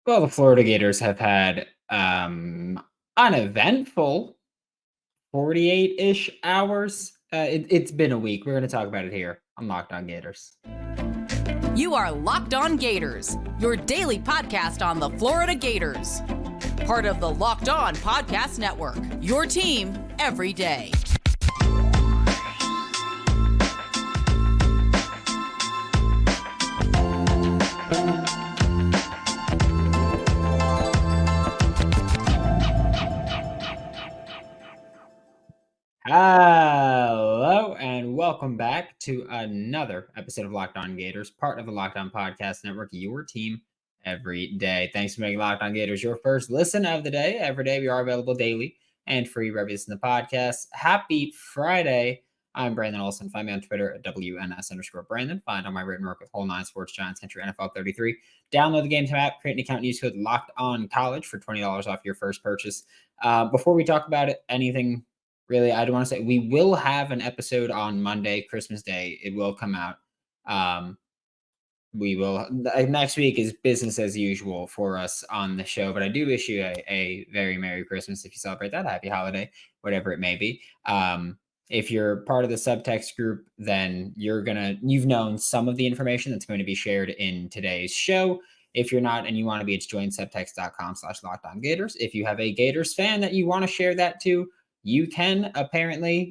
Well, the Florida Gators have had uneventful 48-ish hours. It's been a week. We're going to talk about it here on Locked On Gators. You are Locked On Gators, your daily podcast on the Florida Gators. Part of the Locked On Podcast Network, your team every day. Hello and welcome back to another episode of Locked On Gators, part of the Locked On Podcast Network, your team every day. Thanks for making Locked On Gators your first listen of the day. Every day we are available daily and free wherever you listen to podcasts. Happy Friday. I'm Brandon Olsen. Find me on Twitter at WNS_Brandon. Find all my written work with Whole Nine Sports Giants, enter NFL 33. Download the Game Time app, create an account, use code Locked On College for $20 off your first purchase. Before we talk about it, anything really, I do want to say we will have an episode on Monday, Christmas Day. It will come out. We will next week is business as usual for us on the show, but I do wish you a very Merry Christmas if you celebrate that. Happy holiday, whatever it may be. If you're part of the subtext group, then you've known some of the information that's going to be shared in today's show. If you're not and you want to be, it's joinsubtext.com/LockedOnGators. If you have a Gators fan that you want to share that to, you can apparently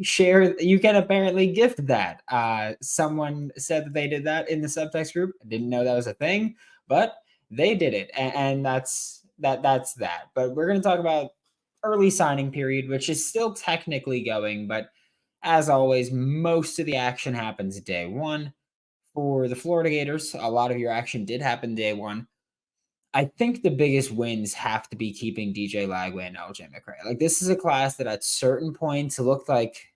gift that. Someone said that they did that in the subtext group. I didn't know that was a thing, but they did it. And that's that. But we're going to talk about early signing period, which is still technically going. But as always, most of the action happens day one. For the Florida Gators, a lot of your action did happen day one. I think the biggest wins have to be keeping DJ Lagway and LJ McCray. Like, this is a class that at certain points looked like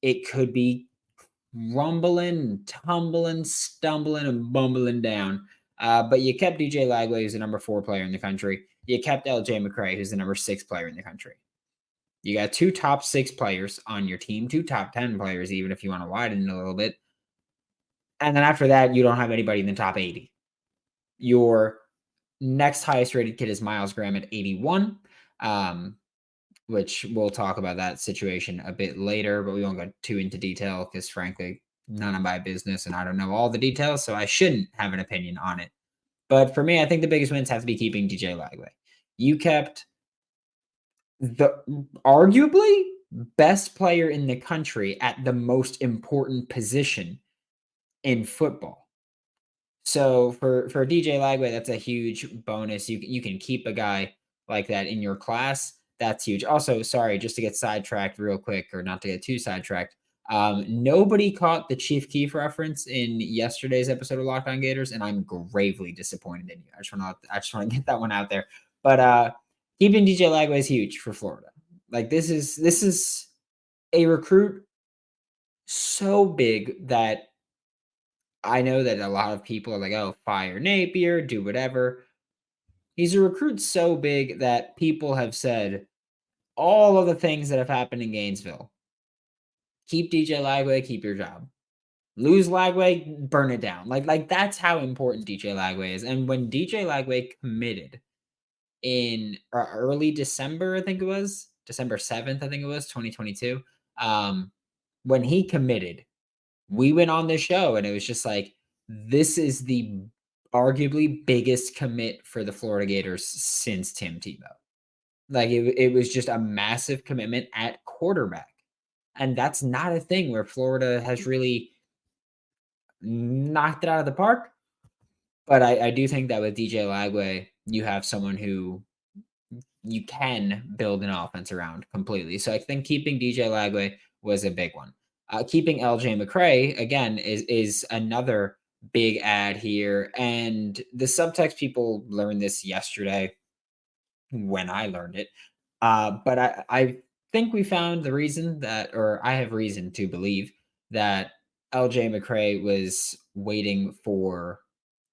it could be rumbling, tumbling, stumbling, and bumbling down. But you kept DJ Lagway, who's the number 4 player in the country. You kept LJ McCray, who's the number 6 player in the country. You got 2 top 6 players on your team, 2 top 10 players, even if you want to widen it a little bit. And then after that, you don't have anybody in the top 80. Your next highest rated kid is Miles Graham at 81, which we'll talk about that situation a bit later, but we won't go too into detail because, frankly, none of my business and I don't know all the details, so I shouldn't have an opinion on it. But for me, I think the biggest wins have to be keeping DJ Lagway. You kept the arguably best player in the country at the most important position in football. So for DJ Lagway, that's a huge bonus. You can keep a guy like that in your class. That's huge. Also, sorry, just to get sidetracked real quick, or not to get too sidetracked. Nobody caught the Chief Keef reference in yesterday's episode of Locked On Gators, and I'm gravely disappointed in you. I just want to get that one out there. But keeping DJ Lagway is huge for Florida. Like, this is a recruit so big that I know that a lot of people are like, oh, fire Napier, do whatever. He's a recruit so big that people have said all of the things that have happened in Gainesville. Keep DJ Lagway, keep your job. Lose Lagway, burn it down. Like that's how important DJ Lagway is. And when DJ Lagway committed in early December, I think it was, December 7th, I think it was, 2022, when he committed, we went on this show and it was just like, this is the arguably biggest commit for the Florida Gators since Tim Tebow. Like, it was just a massive commitment at quarterback. And that's not a thing where Florida has really knocked it out of the park. But I do think that with DJ Lagway, you have someone who you can build an offense around completely. So I think keeping DJ Lagway was a big one. Keeping LJ McCray, again, is another big add here. And the subtext people learned this yesterday when I learned it. But I think we found the reason that, or I have reason to believe that LJ McCray was waiting for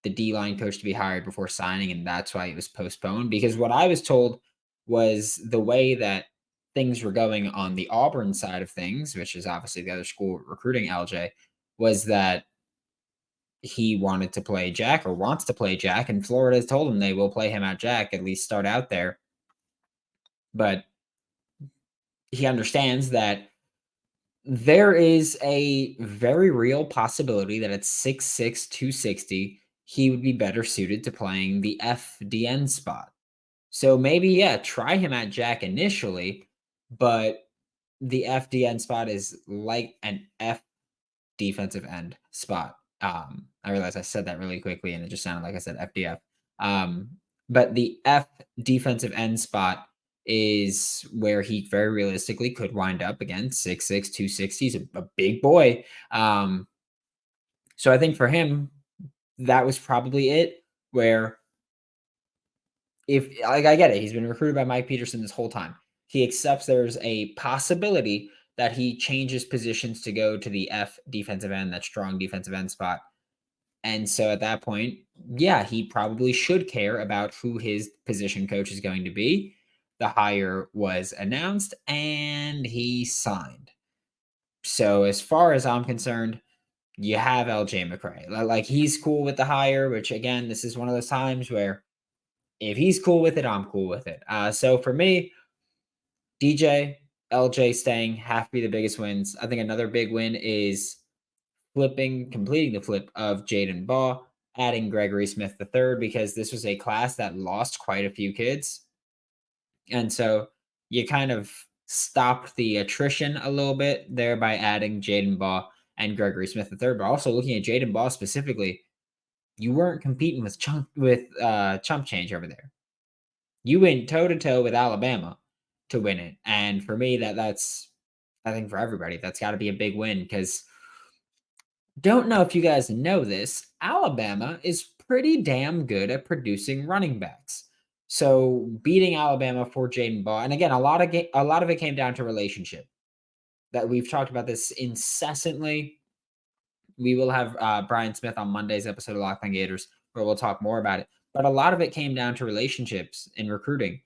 the D-line coach to be hired before signing, and that's why it was postponed. Because what I was told was the way that things were going on the Auburn side of things, which is obviously the other school recruiting LJ, was that he wanted to play Jack or wants to play Jack, and Florida has told him they will play him at Jack, at least start out there. But he understands that there is a very real possibility that at 6'6", 260, he would be better suited to playing the FDN spot. So maybe, yeah, try him at Jack initially, but the FDN spot is like an F defensive end spot. I realized I said that really quickly and it just sounded like I said FDF. Um, but the F defensive end spot is where he very realistically could wind up again, 6'6", 260. He's a big boy. So I think for him, that was probably it. Where if like I get it, he's been recruited by Mike Peterson this whole time. He accepts there's a possibility that he changes positions to go to the F defensive end, that strong defensive end spot. And so at that point, yeah, he probably should care about who his position coach is going to be. The hire was announced and he signed. So as far as I'm concerned, you have LJ McCray. Like he's cool with the hire, which again, this is one of those times where if he's cool with it, I'm cool with it. So for me, DJ, LJ staying have to be the biggest wins. I think another big win is completing the flip of Jaden Baugh, adding Gregory Smith III, because this was a class that lost quite a few kids. And so you kind of stopped the attrition a little bit there by adding Jaden Baugh and Gregory Smith III. But also looking at Jaden Baugh specifically, you weren't competing with chump change over there. You went toe to toe with Alabama to win it. And for me, that's I think for everybody, that's got to be a big win, because don't know if you guys know this, Alabama is pretty damn good at producing running backs. So beating Alabama for Jaden Baugh, and again, a lot of it came down to relationship. That we've talked about this incessantly. We will have Brian Smith on Monday's episode of Locked On Gators, where we'll talk more about it. But a lot of it came down to relationships in recruiting.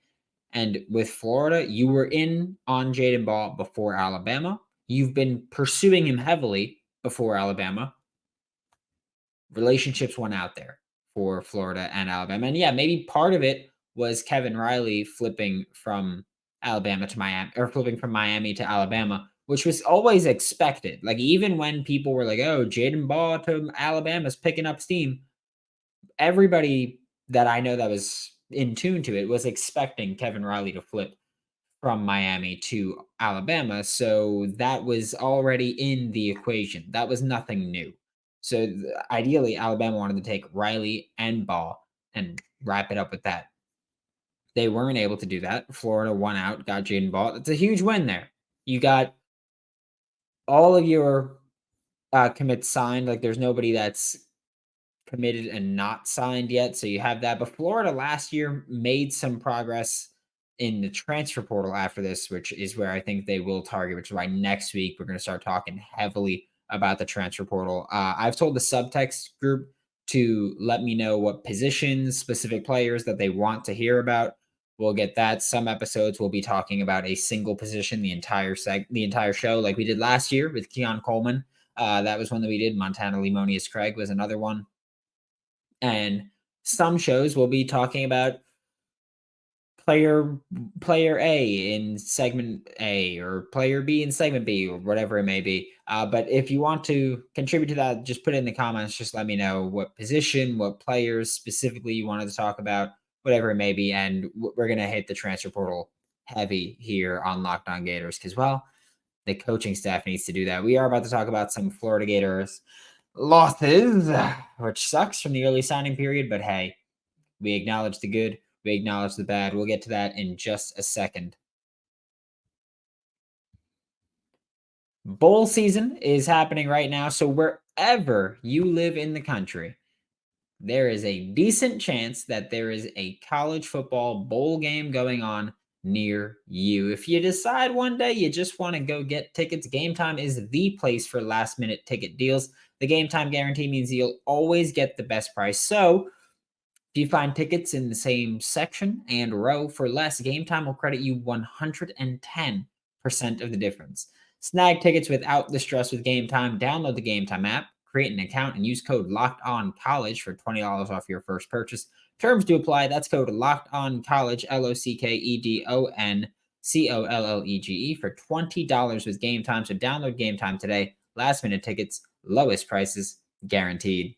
And with Florida, you were in on Jaden Baugh before Alabama. You've been pursuing him heavily before Alabama. Relationships went out there for Florida and Alabama. And yeah, maybe part of it was Kevin Riley flipping from Alabama to Miami, or flipping from Miami to Alabama, which was always expected. Like even when people were like, oh, Jaden Baugh to Alabama's picking up steam, everybody that I know that was in tune to it was expecting Kevin Riley to flip from Miami to Alabama. So that was already in the equation. That was nothing new. So ideally, Alabama wanted to take Riley and Baugh and wrap it up with that. They weren't able to do that. Florida won out, got Jaden Baugh. That's a huge win there. You got all of your commits signed. Like there's nobody that's committed and not signed yet. So you have that. But Florida last year made some progress in the transfer portal after this, which is where I think they will target, which is why next week we're going to start talking heavily about the transfer portal. I've told the subtext group to let me know what positions, specific players that they want to hear about. We'll get that. Some episodes we'll be talking about a single position, the entire show, like we did last year with Keon Coleman. That was one that we did. Montana Lemonius Craig was another one. And some shows we'll be talking about player A in segment A or player B in segment B or whatever it may be. But if you want to contribute to that, just put it in the comments. Just let me know what position, what players specifically you wanted to talk about, whatever it may be. And we're going to hit the transfer portal heavy here on Locked On Gators because, well, the coaching staff needs to do that. We are about to talk about some Florida Gators losses, which sucks from the early signing period. But hey, we acknowledge the good. We acknowledge the bad. We'll get to that in just a second. Bowl season is happening right now. So wherever you live in the country, there is a decent chance that there is a college football bowl game going on near you. If you decide one day you just want to go get tickets, Game Time is the place for last minute ticket deals. The Game Time guarantee means you'll always get the best price. So if you find tickets in the same section and row for less, Game Time will credit you 110% of the difference. Snag tickets without the stress with Game Time. Download the Game Time app, create an account and use code Locked On College for $20 off your first purchase. Terms do apply. That's code Locked On College, LOCKEDON for $20 with Game Time. So download Game Time today. Last minute tickets, lowest prices guaranteed.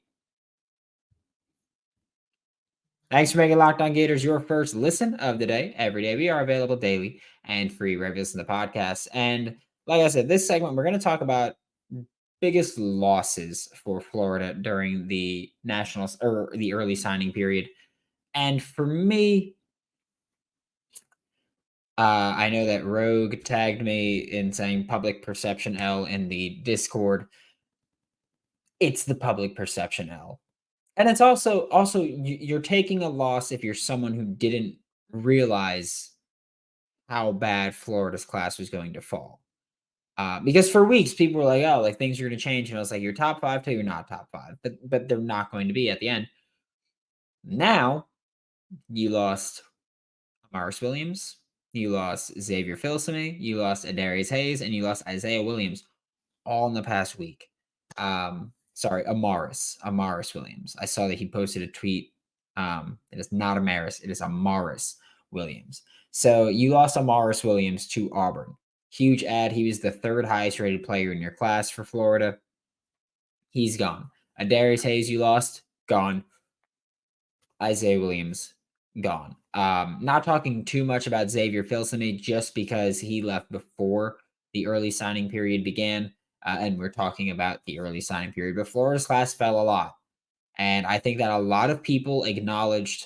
Thanks for making Locked On Gators your first listen of the day. Every day we are available daily and free wherever you listen to the podcast. And like I said, this segment we're going to talk about biggest losses for Florida during the nationals or the early signing period. And for me, I know that Rogue tagged me in saying public perception L in the Discord. It's the public perception L. And it's also you're taking a loss if you're someone who didn't realize how bad Florida's class was going to fall. Because for weeks people were like, "Oh, like things are going to change," and I was like, "You're top 5 till you're not top 5," but they're not going to be at the end. Now you lost Morris Williams, you lost Xavier Filsaime, you lost Adarius Hayes, and you lost Isaiah Williams all in the past week. Sorry, Amaris Williams. I saw that he posted a tweet. It is not Amaris, it is Amaris Williams. So you lost Amaris Williams to Auburn. Huge ad. He was the third highest rated player in your class for Florida. He's gone. Adarius Hayes, you lost, gone. Isaiah Williams, gone. Not talking too much about Xavier Filsaime just because he left before the early signing period began. And we're talking about the early signing period, but Florida's class fell a lot. And I think that a lot of people acknowledged,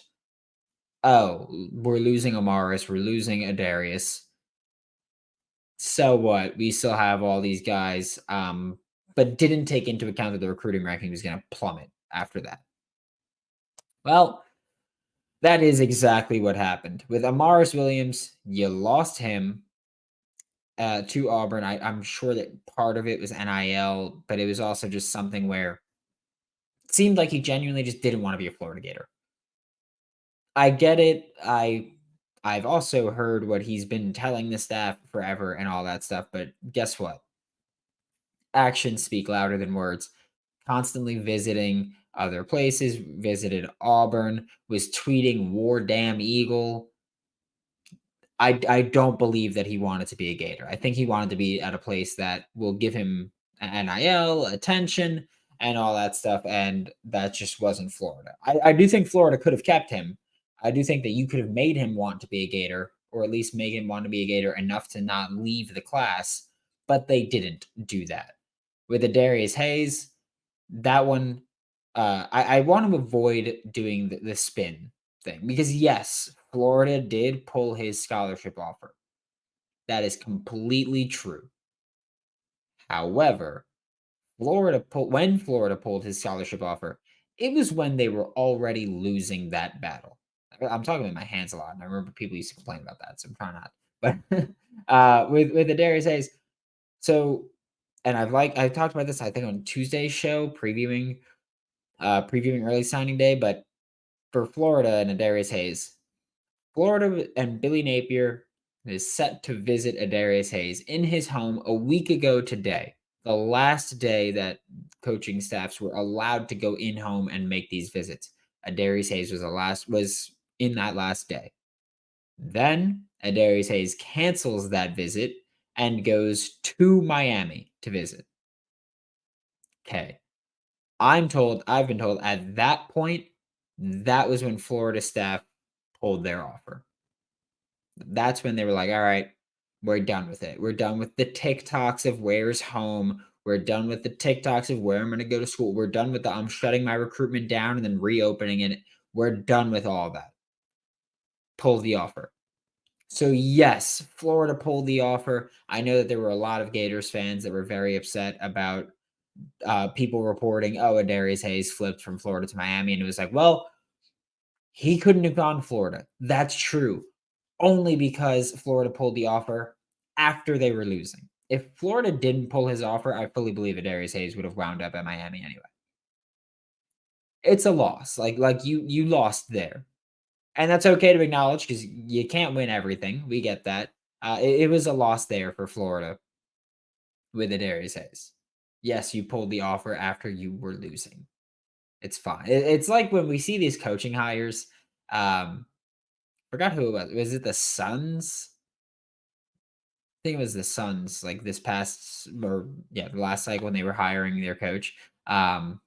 oh, we're losing Amaris, we're losing Adarius. So what? We still have all these guys, but didn't take into account that the recruiting ranking was going to plummet after that. Well, that is exactly what happened. With Amaris Williams, you lost him to Auburn. I'm sure that part of it was NIL, but it was also just something where it seemed like he genuinely just didn't want to be a Florida Gator. I get it. I've also heard what he's been telling the staff forever and all that stuff, but guess what? Actions speak louder than words. Constantly visiting other places, visited Auburn, was tweeting "War Damn Eagle." I don't believe that he wanted to be a Gator. I think he wanted to be at a place that will give him NIL, attention, and all that stuff, and that just wasn't Florida. I do think Florida could have kept him. I do think that you could have made him want to be a Gator, or at least make him want to be a Gator enough to not leave the class, but they didn't do that. With Adarius Hayes, that one, I want to avoid doing the spin thing because yes, Florida did pull his scholarship offer. That is completely true. However, when Florida pulled his scholarship offer, it was when they were already losing that battle. I'm talking with my hands a lot, and I remember people used to complain about that, so I'm trying not. But with Adarius Hayes, so and I talked about this I think on Tuesday's show previewing early signing day, but for Florida and Adarius Hayes, Florida and Billy Napier is set to visit Adarius Hayes in his home a week ago today, the last day that coaching staffs were allowed to go in home and make these visits. Adarius Hayes was in that last day. Then Adarius Hayes cancels that visit and goes to Miami to visit. Okay. I've been told at that point, that was when Florida staff pulled their offer. That's when they were like, all right, we're done with it. We're done with the TikToks of where's home. We're done with the TikToks of where I'm going to go to school. We're done with I'm shutting my recruitment down and then reopening it. We're done with all that. Pull the offer. So yes, Florida pulled the offer. I know that there were a lot of Gators fans that were very upset about people reporting, oh, Adarius Hayes flipped from Florida to Miami. And it was like, well, he couldn't have gone to Florida. That's true. Only because Florida pulled the offer after they were losing. If Florida didn't pull his offer, I fully believe Adarius Hayes would have wound up at Miami anyway. It's a loss. Like you lost there. And that's okay to acknowledge because you can't win everything. We get that. It was a loss there for Florida with Adarius Hayes. yes, you pulled the offer after you were losing. It's fine. It's like when we see these coaching hires. Forgot who it was. Was it the Suns? I think it was the Suns. Like this past, or yeah, the last cycle when they were hiring their coach. Um,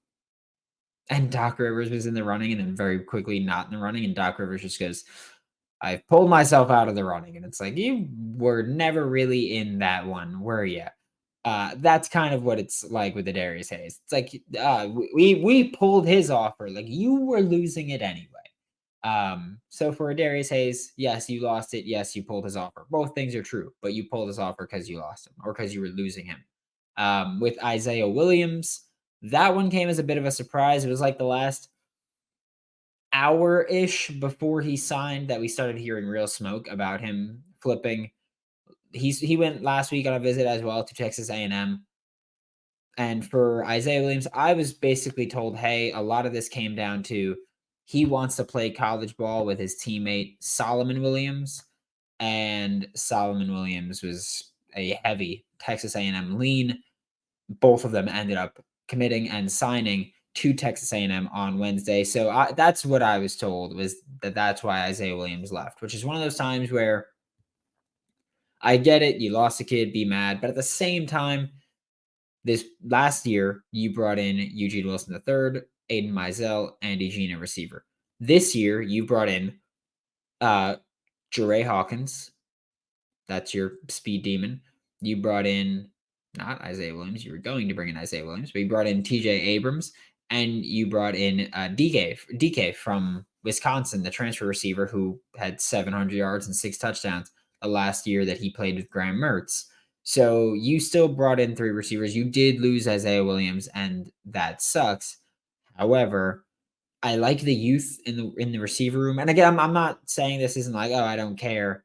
and Doc Rivers was in the running, and then very quickly not in the running. And Doc Rivers just goes, "I pulled myself out of the running," and it's like you were never really in that one, were you? That's kind of what it's like with the Darius Hayes. It's like we pulled his offer, like you were losing it anyway. So for Darius Hayes, yes, you lost it. Yes, you pulled his offer. Both things are true, but you pulled his offer because you lost him or because you were losing him. With Isaiah Williams, that one came as a bit of a surprise. It was like the last hour ish before he signed that we started hearing real smoke about him flipping. He went last week on a visit as well to Texas A&M. And for Isaiah Williams, I was basically told, hey, a lot of this came down to he wants to play college ball with his teammate Solomon Williams, and Solomon Williams was a heavy Texas A&M lean. Both of them ended up committing and signing to Texas A&M on Wednesday. So that's what I was told, was that's why Isaiah Williams left, which is one of those times where I get it. You lost a kid, be mad. But at the same time, this last year, you brought in Eugene Wilson III, Aiden Mizell, and Eugene a receiver. This year, you brought in Jeray Hawkins. That's your speed demon. You brought in not Isaiah Williams. You were going to bring in Isaiah Williams, but you brought in TJ Abrams, and you brought in DK from Wisconsin, the transfer receiver who had 700 yards and 6 touchdowns the last year that he played with Graham Mertz. So you still brought in 3 receivers. You did lose Isaiah Williams, and that sucks. However, I like the youth in the receiver room. And again, I'm not saying this isn't like, oh, I don't care.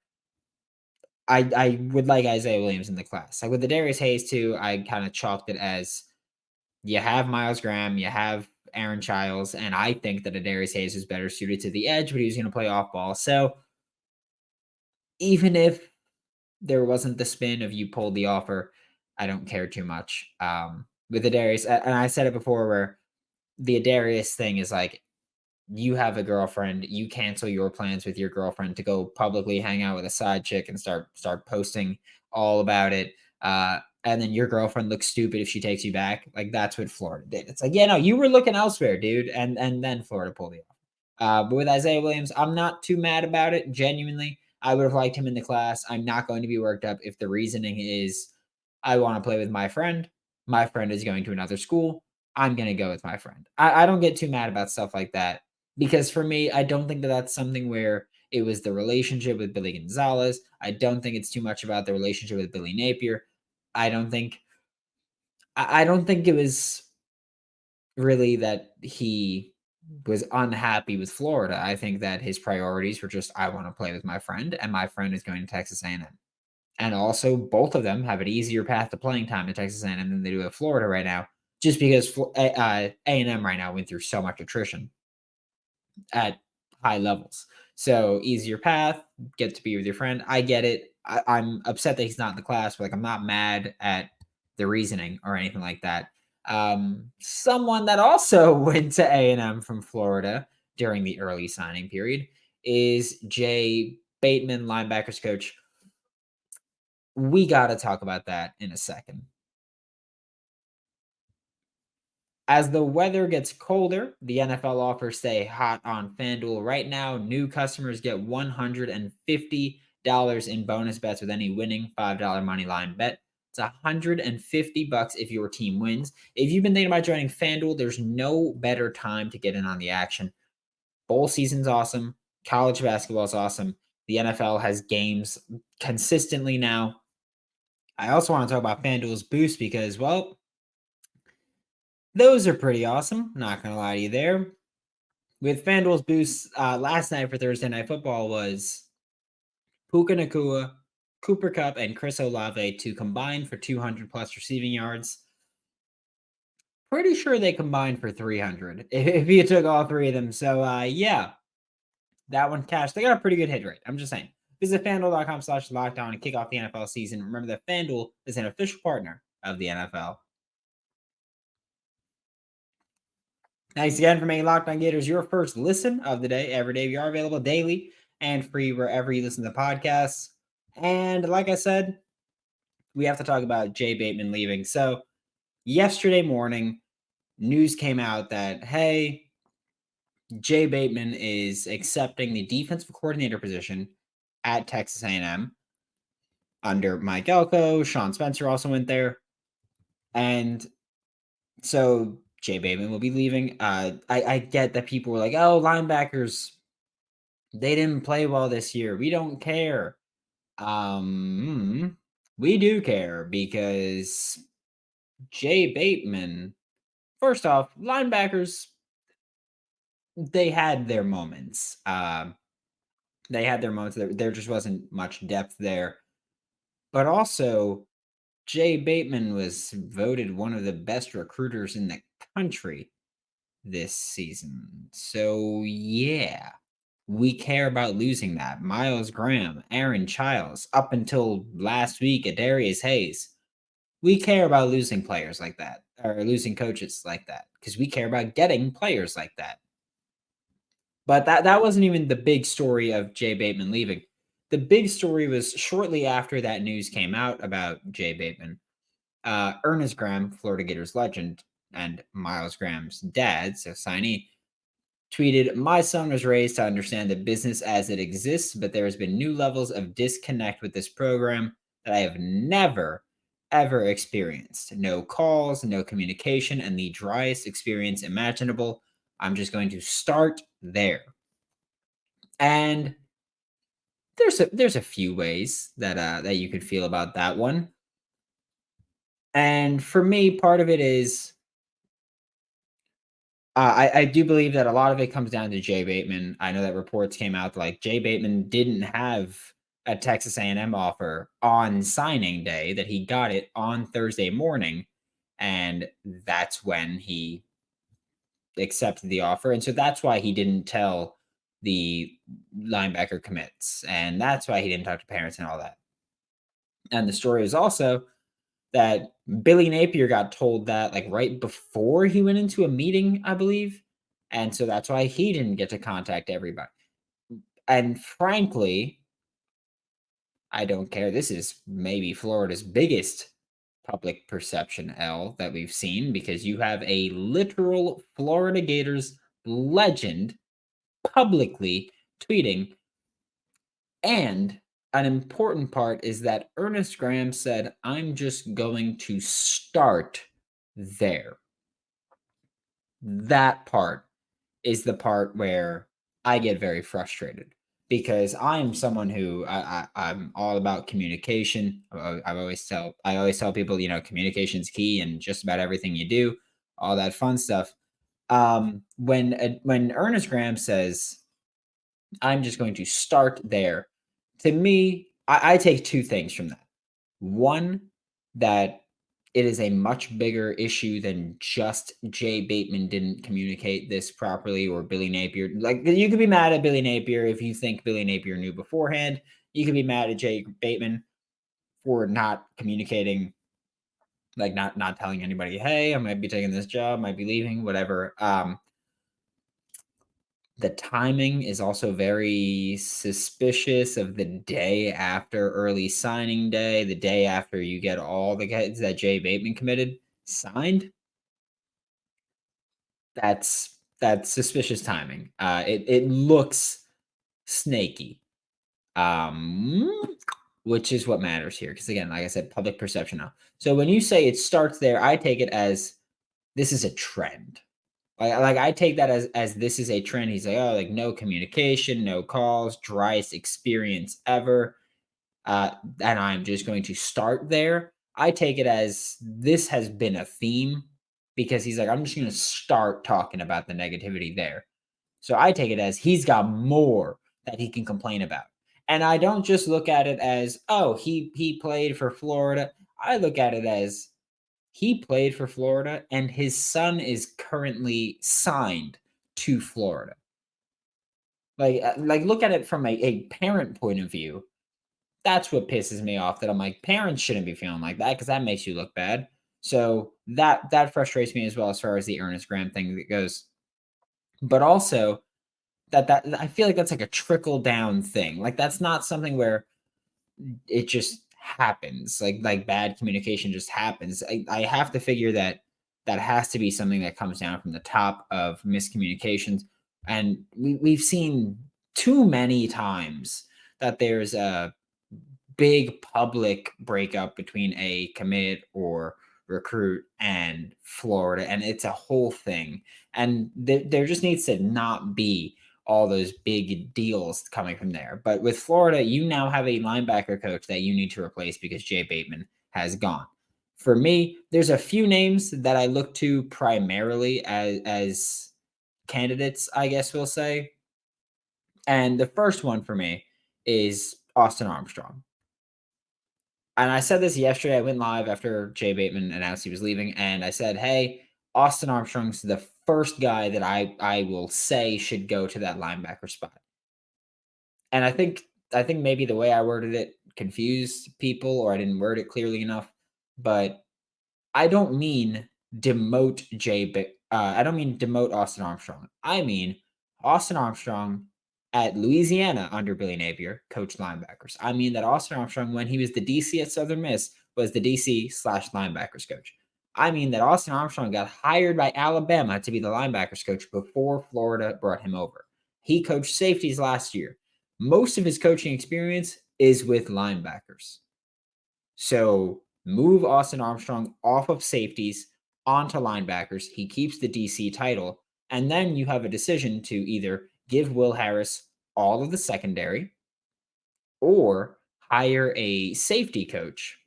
I would like Isaiah Williams in the class. Like with the Darius Hayes too, I kind of chalked it as you have Miles Graham, you have Aaron Childs, and I think that a Darius Hayes is better suited to the edge, but he was going to play off ball. So even if there wasn't the spin of you pulled the offer, I don't care too much. With the Darius, and I said it before, where the Darius thing is like, you have a girlfriend, you cancel your plans with your girlfriend to go publicly hang out with a side chick and start posting all about it. And then your girlfriend looks stupid if she takes you back. Like that's what Florida did. It's like, yeah, no, you were looking elsewhere, dude. And then Florida pulled it off. But with Isaiah Williams, I'm not too mad about it. Genuinely, I would have liked him in the class. I'm not going to be worked up if the reasoning is I want to play with my friend. My friend is going to another school. I'm going to go with my friend. I don't get too mad about stuff like that. Because for me, I don't think that that's something where it was the relationship with Billy Gonzalez. I don't think it's too much about the relationship with Billy Napier. I don't think I don't think it was really that he was unhappy with Florida. I think that his priorities were just I want to play with my friend, and my friend is going to Texas A&M. And also, both of them have an easier path to playing time at Texas A&M than they do at Florida right now, just because A&M right now went through so much attrition at high levels. So easier path, get to be with your friend. I get it. I'm upset that he's not in the class, but like I'm not mad at the reasoning or anything like that. Someone that also went to A&M from Florida during the early signing period is Jay Bateman, linebackers coach. We got to talk about that in a second. As the weather gets colder, the NFL offers stay hot on FanDuel. Right now, new customers get $150 in bonus bets with any winning $5 money line bet. It's $150 if your team wins. If you've been thinking about joining FanDuel, there's no better time to get in on the action. Bowl season's awesome. College basketball is awesome. The NFL has games consistently now. I also want to talk about FanDuel's Boost because, well, those are pretty awesome. Not going to lie to you there. With FanDuel's Boost, last night for Thursday Night Football was Puka Nacua, Cooper Kupp, and Chris Olave to combine for 200 plus receiving yards. Pretty sure they combined for 300 if you took all 3 of them. So, yeah, that one cashed. They got a pretty good hit rate. I'm just saying. Visit FanDuel.com/lockdown and kick off the NFL season. Remember that FanDuel is an official partner of the NFL. Thanks again for making Locked On Gators your first listen of the day. Every day we are available daily and free wherever you listen to podcasts. And like I said, we have to talk about Jay Bateman leaving. So yesterday morning, news came out that, hey, Jay Bateman is accepting the defensive coordinator position at Texas A&M under Mike Elko. Sean Spencer also went there. And so Jay Bateman will be leaving. I get that people were like, oh, linebackers, they didn't play well this year. We don't care. We do care because Jay Bateman, first off, linebackers, they had their moments. They had their moments. There just wasn't much depth there. But also, Jay Bateman was voted one of the best recruiters in the country this season. So, yeah, we care about losing that. Miles Graham, Aaron Childs, up until last week, Adarius Hayes. We care about losing players like that, or losing coaches like that, because we care about getting players like that. But that wasn't even the big story of Jay Bateman leaving. The big story was shortly after that news came out about Jay Bateman. Ernest Graham, Florida Gators legend, and Miles Graham's dad, so signee, tweeted, "My son was raised to understand the business as it exists, but there has been new levels of disconnect with this program that I have never, ever experienced. No calls, no communication, and the driest experience imaginable. I'm just going to start there." And there's a few ways that you could feel about that one. And for me, part of it is I do believe that a lot of it comes down to Jay Bateman. I know that reports came out like Jay Bateman didn't have a Texas A&M offer on signing day, that he got it on Thursday morning, and that's when he accepted the offer. And so that's why he didn't tell the linebacker commits, and that's why he didn't talk to parents and all that. And the story is also that Billy Napier got told that like right before he went into a meeting, I believe. And so that's why he didn't get to contact everybody. And frankly, I don't care. This is maybe Florida's biggest public perception L that we've seen, because you have a literal Florida Gators legend publicly tweeting. And an important part is that Ernest Graham said, "I'm just going to start there." That part is the part where I get very frustrated, because I am someone who I'm all about communication. I always tell people, communication's key in just about everything you do, all that fun stuff. When Ernest Graham says, "I'm just going to start there," to me, I take two things from that. One, that it is a much bigger issue than just Jay Bateman didn't communicate this properly, or Billy Napier. Like, you could be mad at Billy Napier if you think Billy Napier knew beforehand. You could be mad at Jay Bateman for not communicating, like not telling anybody, "Hey, I might be taking this job, might be leaving," whatever. The timing is also very suspicious of the day after early signing day, the day after you get all the kids that Jay Bateman committed signed. That's suspicious timing. It looks snaky. Um, which is what matters here. Because again, like I said, public perception now. So when you say it starts there, I take it as this is a trend. Like I take that as this is a trend. He's like, oh, like no communication, no calls, driest experience ever. And I'm just going to start there. I take it as this has been a theme, because he's like, I'm just going to start talking about the negativity there. So I take it as he's got more that he can complain about. And I don't just look at it as, oh, he played for Florida. I look at it as he played for Florida, and his son is currently signed to Florida. Like look at it from a parent point of view. That's what pisses me off, that I'm like, parents shouldn't be feeling like that, because that makes you look bad. So that frustrates me as well, as far as the Ernest Graham thing that goes. but also that I feel like that's like a trickle down thing. Like that's not something where it just happens. Like bad communication just happens. I have to figure that that has to be something that comes down from the top of miscommunications. And we've seen too many times that there's a big public breakup between a commit or recruit and Florida, and it's a whole thing. And there just needs to not be all those big deals coming from there. But with Florida, you now have a linebacker coach that you need to replace because Jay Bateman has gone. For me, there's a few names that I look to primarily as candidates, I guess we'll say. And the first one for me is Austin Armstrong. And I said this yesterday. I went live after Jay Bateman announced he was leaving, and I said, "Hey, Austin Armstrong's the first guy that I will say should go to that linebacker spot." And I think maybe the way I worded it confused people, or I didn't word it clearly enough. But I don't mean I don't mean demote Austin Armstrong. I mean Austin Armstrong at Louisiana under Billy Napier coached linebackers. I mean that Austin Armstrong, when he was the DC at Southern Miss, was the DC/linebackers coach. I mean that Austin Armstrong got hired by Alabama to be the linebackers coach before Florida brought him over. He coached safeties last year. Most of his coaching experience is with linebackers. So move Austin Armstrong off of safeties onto linebackers. He keeps the DC title. And then you have a decision to either give Will Harris all of the secondary or hire a safety coach.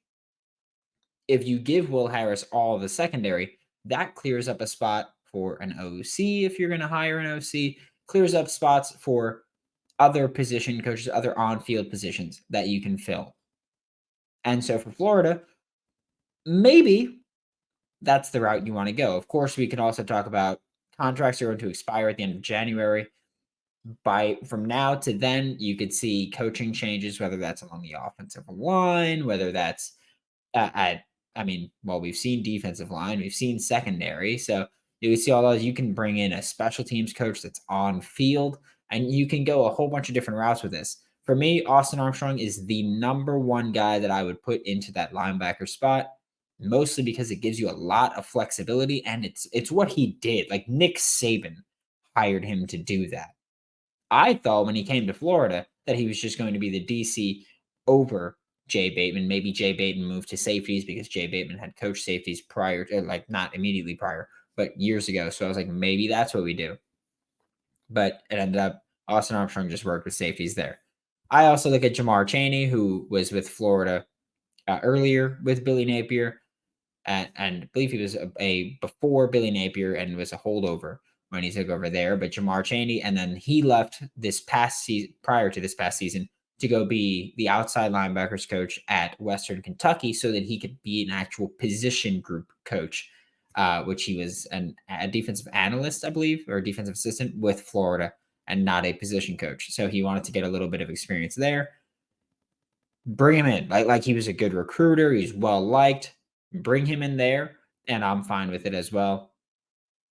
If you give Will Harris all of the secondary, that clears up a spot for an OC if you're going to hire an OC, clears up spots for other position coaches, other on field positions that you can fill. And so for Florida, maybe that's the route you want to go. Of course, we can also talk about contracts are going to expire at the end of January. From now to then, you could see coaching changes, whether that's along the offensive line, whether that's we've seen defensive line, we've seen secondary. So you can see all those. You can bring in a special teams coach that's on field, and you can go a whole bunch of different routes with this. For me, Austin Armstrong is the number one guy that I would put into that linebacker spot, mostly because it gives you a lot of flexibility, and it's what he did. Like Nick Saban hired him to do that. I thought when he came to Florida that he was just going to be the DC over Jay Bateman. Maybe Jay Bateman moved to safeties because Jay Bateman had coached safeties prior to, like, not immediately prior, but years ago. So I was like, maybe that's what we do. But it ended up Austin Armstrong just worked with safeties there. I also look at Jamar Chaney, who was with Florida earlier with Billy Napier, and I believe he was a before Billy Napier and was a holdover when he took over there. But Jamar Chaney, and then he left this past season, prior to this past season, to go be the outside linebackers coach at Western Kentucky, so that he could be an actual position group coach, which he was a defensive analyst, I believe, or defensive assistant with Florida, and not a position coach. So he wanted to get a little bit of experience there. Bring him in. Like he was a good recruiter. He's well liked. Bring him in there, and I'm fine with it as well.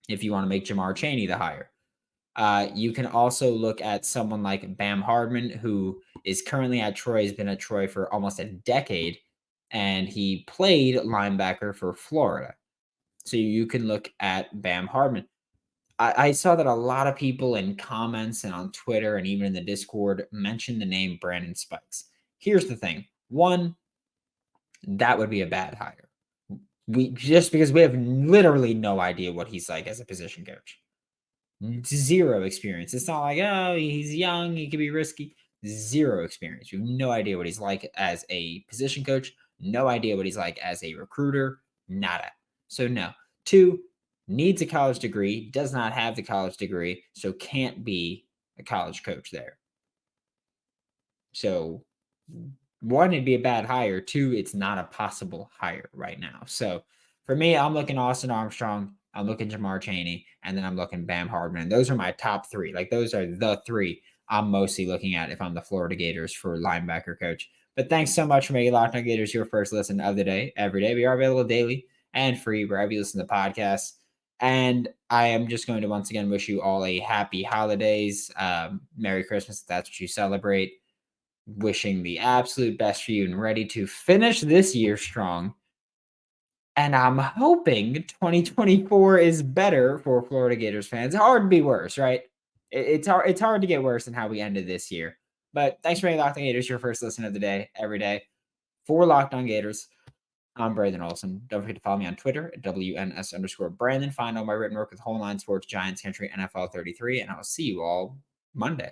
If you want to make Jamar Chaney the hire. You can also look at someone like Bam Hardman, who is currently at Troy. He's been at Troy for almost a decade, and he played linebacker for Florida. So you can look at Bam Hardman. I saw that a lot of people in comments and on Twitter and even in the Discord mentioned the name Brandon Spikes. Here's the thing. One, that would be a bad hire. Because we have literally no idea what he's like as a position coach. Zero experience. It's not like, oh, he's young, he could be risky. Zero experience. We have no idea what he's like as a position coach. No idea what he's like as a recruiter. Nada. So no. Two, needs a college degree, does not have the college degree, so can't be a college coach there. So one, it'd be a bad hire. Two, it's not a possible hire right now. So for me, I'm looking Austin Armstrong, I'm looking Jamar Chaney, and then I'm looking Bam Hardman. Those are my top three. Like, those are the three I'm mostly looking at if I'm the Florida Gators for linebacker coach. But thanks so much for making Locked On Gators your first listen of the day, every day. We are available daily and free wherever you listen to podcasts. And I am just going to once again wish you all a happy holidays. Merry Christmas if that's what you celebrate. Wishing the absolute best for you and ready to finish this year strong. And I'm hoping 2024 is better for Florida Gators fans. It's hard to be worse, right? It's hard to get worse than how we ended this year. But thanks for making Locked On Gators your first listen of the day, every day. For Locked On Gators, I'm Brandon Olsen. Don't forget to follow me on Twitter at WNS_Brandon. Find all my written work with Whole Line Sports, Giants Country, NFL 33, and I'll see you all Monday.